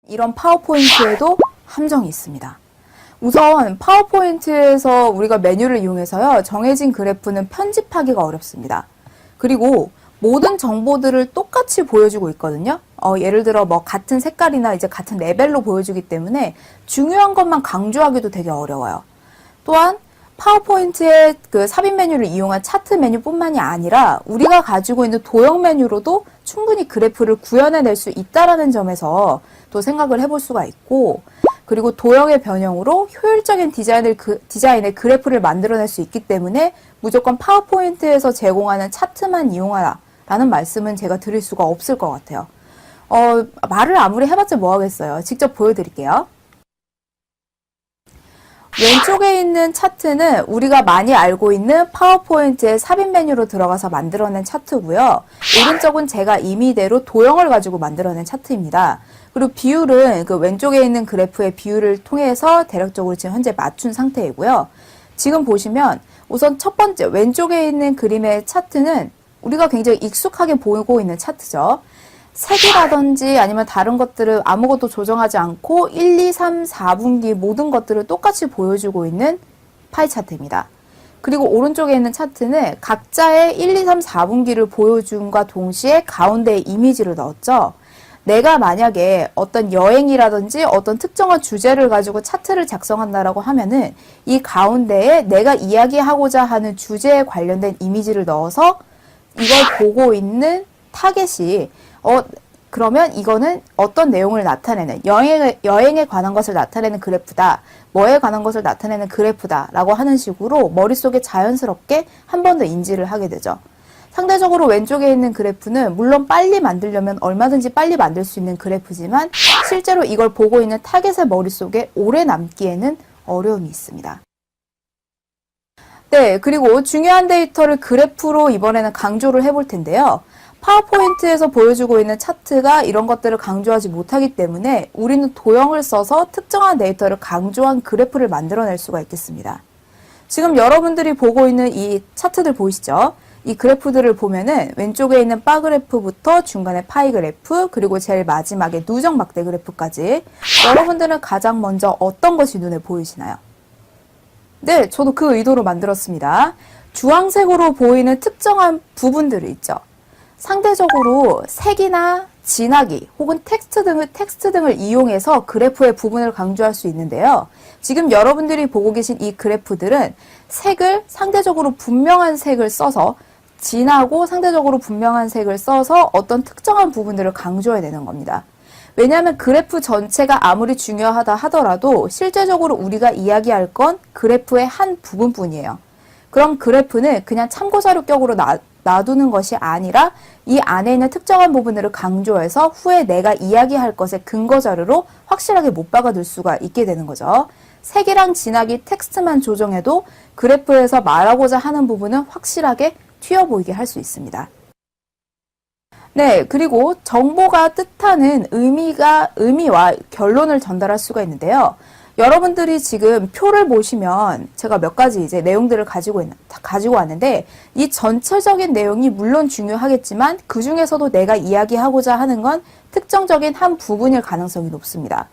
이런 파워포인트에도 함정이 있습니다. 우선 파워포인트에서 우리가 메뉴를 이용해서요, 정해진 그래프는 편집하기가 어렵습니다. 그리고 모든 정보들을 똑같이 보여주고 있거든요. 예를 들어 뭐 같은 색깔이나 이제 같은 레벨로 보여주기 때문에 중요한 것만 강조하기도 되게 어려워요. 또한 파워포인트의 그 삽입 메뉴를 이용한 차트 메뉴뿐만이 아니라 우리가 가지고 있는 도형 메뉴로도 충분히 그래프를 구현해낼 수 있다는 점에서 또 생각을 해볼 수가 있고, 그리고 도형의 변형으로 효율적인 디자인의 그래프를 만들어낼 수 있기 때문에 무조건 파워포인트에서 제공하는 차트만 이용하라 라는 말씀은 제가 드릴 수가 없을 것 같아요. 말을 아무리 해봤자 뭐 하겠어요. 직접 보여드릴게요. 왼쪽에 있는 차트는 우리가 많이 알고 있는 파워포인트의 삽입 메뉴로 들어가서 만들어낸 차트고요. 오른쪽은 제가 임의대로 도형을 가지고 만들어낸 차트입니다. 그리고 비율은 그 왼쪽에 있는 그래프의 비율을 통해서 대략적으로 지금 현재 맞춘 상태이고요. 지금 보시면 우선 첫 번째 왼쪽에 있는 그림의 차트는 우리가 굉장히 익숙하게 보고 있는 차트죠. 색이라든지 아니면 다른 것들을 아무것도 조정하지 않고 1, 2, 3, 4분기 모든 것들을 똑같이 보여주고 있는 파이 차트입니다. 그리고 오른쪽에 있는 차트는 각자의 1, 2, 3, 4분기를 보여준과 동시에 가운데에 이미지를 넣었죠. 내가 만약에 어떤 여행이라든지 어떤 특정한 주제를 가지고 차트를 작성한다라고 하면은 이 가운데에 내가 이야기하고자 하는 주제에 관련된 이미지를 넣어서 이걸 보고 있는 타겟이 그러면 이거는 어떤 내용을 나타내는 여행에 관한 것을 나타내는 그래프다, 뭐에 관한 것을 나타내는 그래프다 라고 하는 식으로 머릿속에 자연스럽게 한 번 더 인지를 하게 되죠. 상대적으로 왼쪽에 있는 그래프는 물론 빨리 만들려면 얼마든지 빨리 만들 수 있는 그래프지만 실제로 이걸 보고 있는 타겟의 머릿속에 오래 남기에는 어려움이 있습니다. 네, 그리고 중요한 데이터를 그래프로 이번에는 강조를 해볼 텐데요. 파워포인트에서 보여주고 있는 차트가 이런 것들을 강조하지 못하기 때문에 우리는 도형을 써서 특정한 데이터를 강조한 그래프를 만들어낼 수가 있겠습니다. 지금 여러분들이 보고 있는 이 차트들 보이시죠? 이 그래프들을 보면은 왼쪽에 있는 바 그래프부터 중간에 파이 그래프, 그리고 제일 마지막에 누적 막대 그래프까지 여러분들은 가장 먼저 어떤 것이 눈에 보이시나요? 네, 저도 그 의도로 만들었습니다. 주황색으로 보이는 특정한 부분들이 있죠. 상대적으로 색이나 진하기 혹은 텍스트 등을 이용해서 그래프의 부분을 강조할 수 있는데요. 지금 여러분들이 보고 계신 이 그래프들은 색을 상대적으로 분명한 색을 써서 진하고 상대적으로 분명한 색을 써서 어떤 특정한 부분들을 강조해야 되는 겁니다. 왜냐하면 그래프 전체가 아무리 중요하다 하더라도 실제적으로 우리가 이야기할 건 그래프의 한 부분뿐이에요. 그럼 그래프는 그냥 참고자료격으로 놔두는 것이 아니라 이 안에 있는 특정한 부분들을 강조해서 후에 내가 이야기할 것의 근거자료로 확실하게 못 박아둘 수가 있게 되는 거죠. 색이랑 진하기 텍스트만 조정해도 그래프에서 말하고자 하는 부분은 확실하게 튀어 보이게 할 수 있습니다. 네, 그리고 정보가 뜻하는 의미와 결론을 전달할 수가 있는데요. 여러분들이 지금 표를 보시면 제가 몇 가지 이제 내용들을 가지고 왔는데 이 전체적인 내용이 물론 중요하겠지만 그 중에서도 내가 이야기하고자 하는 건 특정적인 한 부분일 가능성이 높습니다.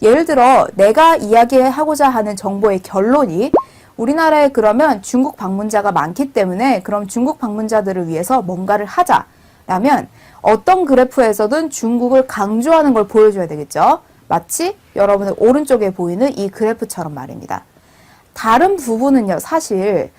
예를 들어 내가 이야기하고자 하는 정보의 결론이 우리나라에 그러면 중국 방문자가 많기 때문에 그럼 중국 방문자들을 위해서 뭔가를 하자라면 어떤 그래프에서든 중국을 강조하는 걸 보여줘야 되겠죠. 마치 여러분의 오른쪽에 보이는 이 그래프처럼 말입니다. 다른 부분은요, 사실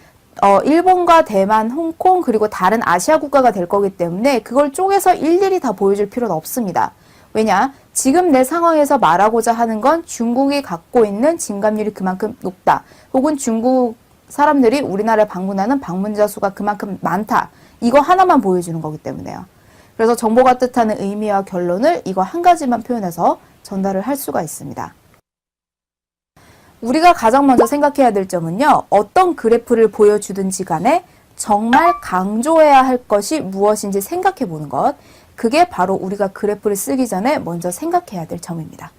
일본과 대만, 홍콩 그리고 다른 아시아 국가가 될 거기 때문에 그걸 쪼개서 일일이 다 보여줄 필요는 없습니다. 왜냐? 지금 내 상황에서 말하고자 하는 건 중국이 갖고 있는 진감률이 그만큼 높다. 혹은 중국 사람들이 우리나라에 방문하는 방문자 수가 그만큼 많다. 이거 하나만 보여주는 거기 때문에요. 그래서 정보가 뜻하는 의미와 결론을 이거 한 가지만 표현해서 전달을 할 수가 있습니다. 우리가 가장 먼저 생각해야 될 점은요. 어떤 그래프를 보여주든지 간에 정말 강조해야 할 것이 무엇인지 생각해 보는 것. 그게 바로 우리가 그래프를 쓰기 전에 먼저 생각해야 될 점입니다.